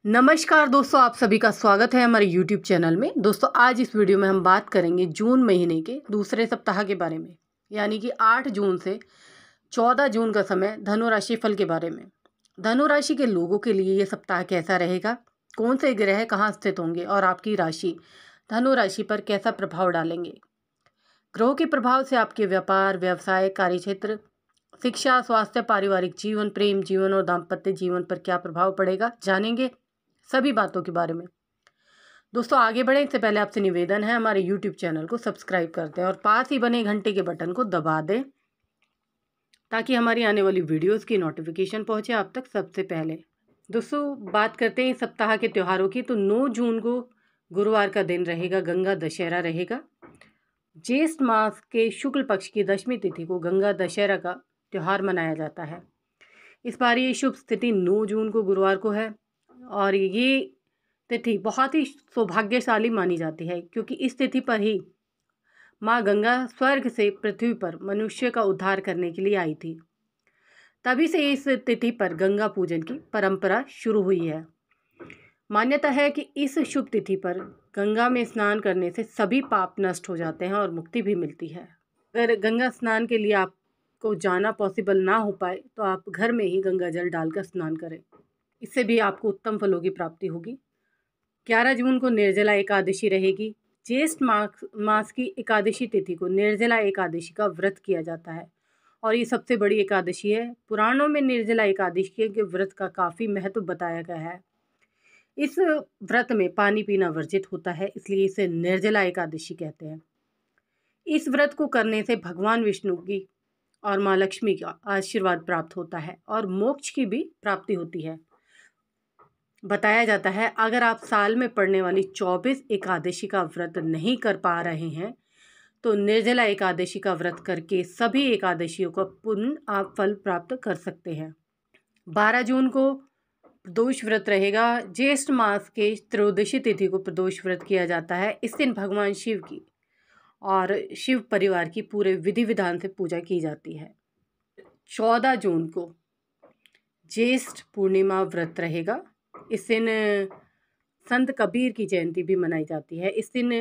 नमस्कार दोस्तों, आप सभी का स्वागत है हमारे YouTube चैनल में। दोस्तों, आज इस वीडियो में हम बात करेंगे जून महीने के दूसरे सप्ताह के बारे में, यानी कि 8 जून से 14 जून का समय धनु राशि फल के बारे में। धनु राशि के लोगों के लिए ये सप्ताह कैसा रहेगा, कौन से ग्रह कहाँ स्थित होंगे और आपकी राशि धनु राशि पर कैसा प्रभाव डालेंगे। ग्रहों के प्रभाव से आपके व्यापार, व्यवसाय, कार्यक्षेत्र, शिक्षा, स्वास्थ्य, पारिवारिक जीवन, प्रेम जीवन और दाम्पत्य जीवन पर क्या प्रभाव पड़ेगा, जानेंगे सभी बातों के बारे में। दोस्तों, आगे बढ़े इससे पहले आपसे निवेदन है, हमारे YouTube चैनल को सब्सक्राइब कर दें और पास ही बने घंटे के बटन को दबा दें ताकि हमारी आने वाली वीडियोस की नोटिफिकेशन पहुंचे आप तक सबसे पहले। दोस्तों, बात करते हैं इस सप्ताह के त्योहारों की। तो 9 जून को गुरुवार का दिन रहेगा, गंगा दशहरा रहेगा। ज्येष्ठ मास के शुक्ल पक्ष की दशमी तिथि को गंगा दशहरा का त्यौहार मनाया जाता है। इस बार ये शुभ स्थिति 9 जून को गुरुवार को है और ये तिथि बहुत ही सौभाग्यशाली मानी जाती है, क्योंकि इस तिथि पर ही माँ गंगा स्वर्ग से पृथ्वी पर मनुष्य का उद्धार करने के लिए आई थी। तभी से इस तिथि पर गंगा पूजन की परंपरा शुरू हुई है। मान्यता है कि इस शुभ तिथि पर गंगा में स्नान करने से सभी पाप नष्ट हो जाते हैं और मुक्ति भी मिलती है। अगर गंगा स्नान के लिए आपको जाना पॉसिबल ना हो पाए तो आप घर में ही गंगा जल डालकर स्नान करें, इससे भी आपको उत्तम फलों की प्राप्ति होगी। 11 जून को निर्जला एकादशी रहेगी। ज्येष्ठ मास की एकादशी तिथि को निर्जला एकादशी का व्रत किया जाता है और ये सबसे बड़ी एकादशी है। पुराणों में निर्जला एकादशी के व्रत का काफ़ी महत्व बताया गया है। इस व्रत में पानी पीना वर्जित होता है, इसलिए इसे निर्जला एकादशी कहते हैं। इस व्रत को करने से भगवान विष्णु की और माँ लक्ष्मी का आशीर्वाद प्राप्त होता है और मोक्ष की भी प्राप्ति होती है। बताया जाता है अगर आप साल में पड़ने वाली 24 एकादशी का व्रत नहीं कर पा रहे हैं तो निर्जला एकादशी का व्रत करके सभी एकादशियों का पुण्य आप फल प्राप्त कर सकते हैं। 12 जून को प्रदोष व्रत रहेगा। ज्येष्ठ मास के त्रयोदशी तिथि को प्रदोष व्रत किया जाता है। इस दिन भगवान शिव की और शिव परिवार की पूरे विधि विधान से पूजा की जाती है। 14 जून को ज्येष्ठ पूर्णिमा व्रत रहेगा। इस दिन संत कबीर की जयंती भी मनाई जाती है। इस दिन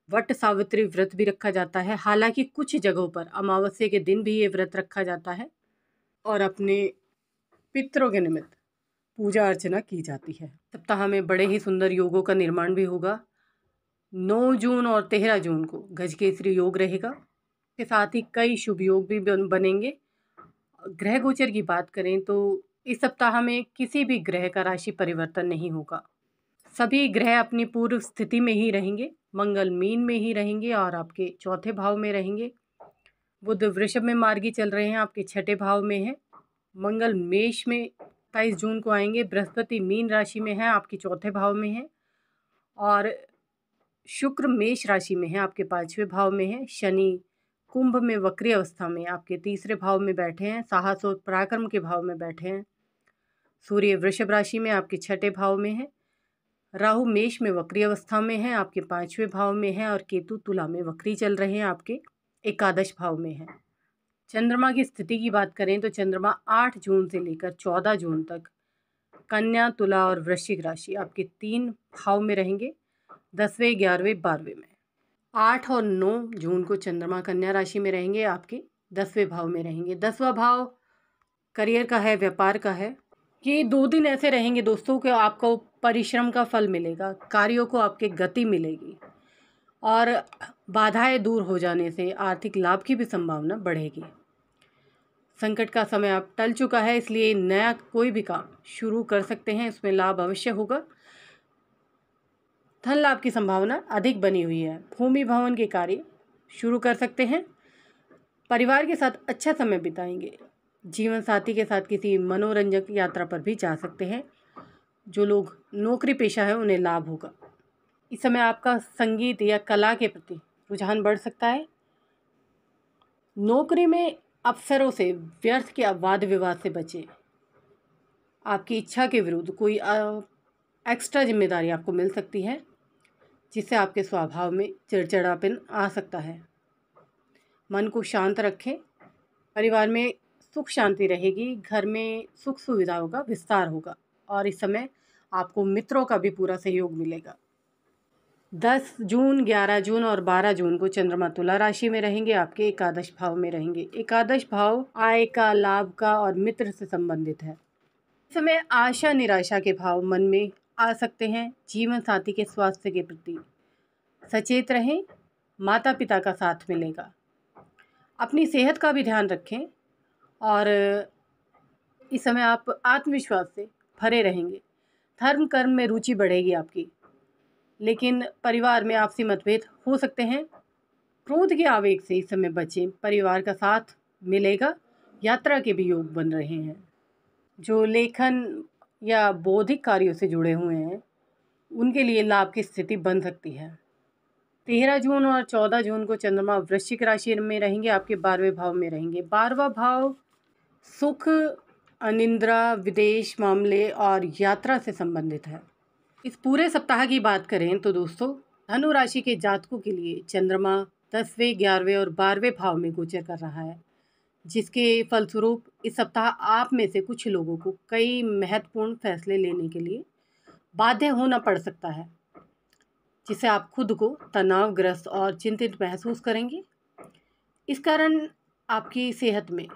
वट सावित्री व्रत भी रखा जाता है। हालांकि कुछ जगहों पर अमावस्या के दिन भी ये व्रत रखा जाता है और अपने पितरों के निमित्त पूजा अर्चना की जाती है। सप्ताह में बड़े ही सुंदर योगों का निर्माण भी होगा। 9 जून और 13 जून को गजकेसरी योग रहेगा। इसके साथ ही कई शुभ योग भी बनेंगे। ग्रह गोचर की बात करें तो इस सप्ताह में किसी भी ग्रह का राशि परिवर्तन नहीं होगा। सभी ग्रह अपनी पूर्व स्थिति में ही रहेंगे। मंगल मीन में ही रहेंगे और आपके चौथे भाव में रहेंगे। बुध वृषभ में मार्गी चल रहे हैं, आपके छठे भाव में है। मंगल मेष में 23 जून को आएंगे। बृहस्पति मीन राशि में है, आपके चौथे भाव में है। और शुक्र मेष राशि में है, आपके 5वें भाव में है। शनि कुंभ में वक्री अवस्था में आपके 3रे भाव में बैठे हैं, साहस और पराक्रम के भाव में बैठे हैं। सूर्य वृषभ राशि में आपके 6ठे भाव में है। राहु मेष में वक्री अवस्था में है, आपके 5वें भाव में है। और केतु तुला में वक्री चल रहे हैं, आपके एकादश भाव में है। चंद्रमा की स्थिति की बात करें तो चंद्रमा 8 जून से लेकर 14 जून तक कन्या, तुला और वृश्चिक राशि आपके 3 भाव में रहेंगे, 10वें, 11वें, 12वें में। 8 और 9 जून को चंद्रमा कन्या राशि में रहेंगे, आपके 10वें भाव में रहेंगे। 10वां भाव करियर का है, व्यापार का है। ये 2 दिन ऐसे रहेंगे दोस्तों कि आपको परिश्रम का फल मिलेगा, कार्यों को आपके गति मिलेगी और बाधाएं दूर हो जाने से आर्थिक लाभ की भी संभावना बढ़ेगी। संकट का समय अब टल चुका है, इसलिए नया कोई भी काम शुरू कर सकते हैं, इसमें लाभ अवश्य होगा। धन लाभ की संभावना अधिक बनी हुई है। भूमि भवन के कार्य शुरू कर सकते हैं। परिवार के साथ अच्छा समय बिताएंगे। जीवन साथी के साथ किसी मनोरंजक यात्रा पर भी जा सकते हैं। जो लोग नौकरी पेशा है उन्हें लाभ होगा। इस समय आपका संगीत या कला के प्रति रुझान बढ़ सकता है। नौकरी में अफसरों से व्यर्थ के वाद विवाद से बचें। आपकी इच्छा के विरुद्ध कोई एक्स्ट्रा जिम्मेदारी आपको मिल सकती है, जिससे आपके स्वभाव में चिड़चिड़ापन आ सकता है। मन को शांत रखें। परिवार में सुख शांति रहेगी। घर में सुख सुविधाओं का विस्तार होगा और इस समय आपको मित्रों का भी पूरा सहयोग मिलेगा। 10 जून, 11 जून और 12 जून को चंद्रमा तुला राशि में रहेंगे, आपके एकादश भाव में रहेंगे। एकादश भाव आय का, लाभ का और मित्र से संबंधित है। इस समय आशा निराशा के भाव मन में आ सकते हैं। जीवन साथी के स्वास्थ्य के प्रति सचेत रहें, माता पिता का साथ मिलेगा। अपनी सेहत का भी ध्यान रखें और इस समय आप आत्मविश्वास से भरे रहेंगे। धर्म कर्म में रुचि बढ़ेगी आपकी, लेकिन परिवार में आपसी मतभेद हो सकते हैं। क्रोध के आवेग से इस समय बचें, परिवार का साथ मिलेगा। यात्रा के भी योग बन रहे हैं। जो लेखन या बौद्धिक कार्यों से जुड़े हुए हैं उनके लिए लाभ की स्थिति बन सकती है। 13 जून और 14 जून को चंद्रमा वृश्चिक राशि में रहेंगे, आपके 12वें भाव में रहेंगे। 12वां भाव सुख, अनिद्रा, विदेश मामले और यात्रा से संबंधित है। इस पूरे सप्ताह की बात करें तो दोस्तों, धनु राशि के जातकों के लिए चंद्रमा 10वें, 11वें और 12वें भाव में गोचर कर रहा है, जिसके फलस्वरूप इस सप्ताह आप में से कुछ लोगों को कई महत्वपूर्ण फैसले लेने के लिए बाध्य होना पड़ सकता है, जिससे आप खुद को तनावग्रस्त और चिंतित महसूस करेंगे। इस कारण आपकी सेहत में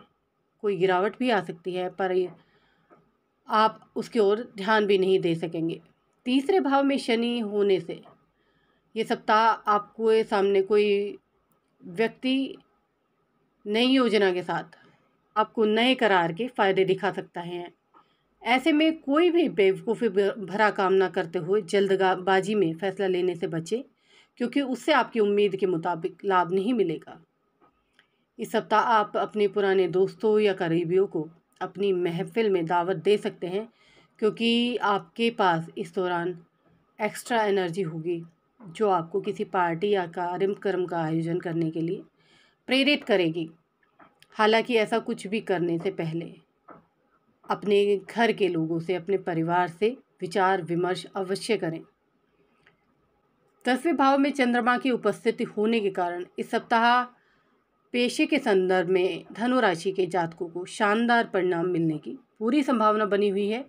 कोई गिरावट भी आ सकती है, पर आप उसकी ओर ध्यान भी नहीं दे सकेंगे। तीसरे भाव में शनि होने से ये सप्ताह आपको सामने कोई व्यक्ति नई योजना के साथ आपको नए करार के फ़ायदे दिखा सकता है। ऐसे में कोई भी बेवकूफ़ी भरा काम ना करते हुए जल्दबाजी में फ़ैसला लेने से बचें, क्योंकि उससे आपकी उम्मीद के मुताबिक लाभ नहीं मिलेगा। इस सप्ताह आप अपने पुराने दोस्तों या करीबियों को अपनी महफ़िल में दावत दे सकते हैं, क्योंकि आपके पास इस दौरान एक्स्ट्रा एनर्जी होगी जो आपको किसी पार्टी या कार्यक्रम का आयोजन करने के लिए प्रेरित करेगी। हालांकि ऐसा कुछ भी करने से पहले अपने घर के लोगों से, अपने परिवार से विचार विमर्श अवश्य करें। 10वें भाव में चंद्रमा की उपस्थिति होने के कारण इस सप्ताह पेशे के संदर्भ में धनु राशि के जातकों को शानदार परिणाम मिलने की पूरी संभावना बनी हुई है,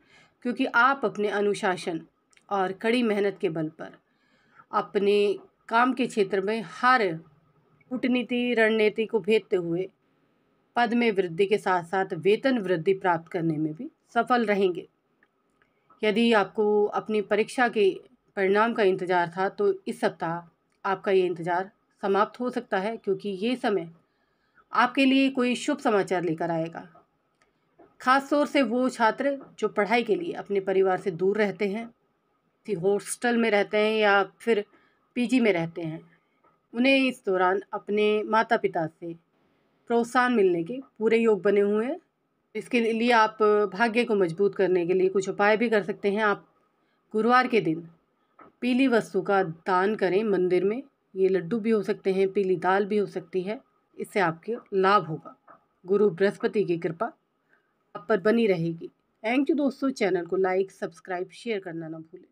क्योंकि आप अपने अनुशासन और कड़ी मेहनत के बल पर अपने काम के क्षेत्र में हर कूटनीति रणनीति को भेदते हुए पद में वृद्धि के साथ साथ वेतन वृद्धि प्राप्त करने में भी सफल रहेंगे। यदि आपको अपनी परीक्षा के परिणाम का इंतज़ार था तो इस सप्ताह आपका ये इंतज़ार समाप्त हो सकता है, क्योंकि ये समय आपके लिए कोई शुभ समाचार लेकर आएगा। खास तौर से वो छात्र जो पढ़ाई के लिए अपने परिवार से दूर रहते हैं, हॉस्टल में रहते हैं या फिर पीजी में रहते हैं, उन्हें इस दौरान अपने माता पिता से प्रोत्साहन मिलने के पूरे योग बने हुए हैं। इसके लिए आप भाग्य को मजबूत करने के लिए कुछ उपाय भी कर सकते हैं। आप गुरुवार के दिन पीली वस्तु का दान करें मंदिर में। ये लड्डू भी हो सकते हैं, पीली दाल भी हो सकती है, इससे आपके लाभ होगा। गुरु बृहस्पति की कृपा आप पर बनी रहेगी। थैंक यू दोस्तों। चैनल को लाइक, सब्सक्राइब, शेयर करना ना भूलें।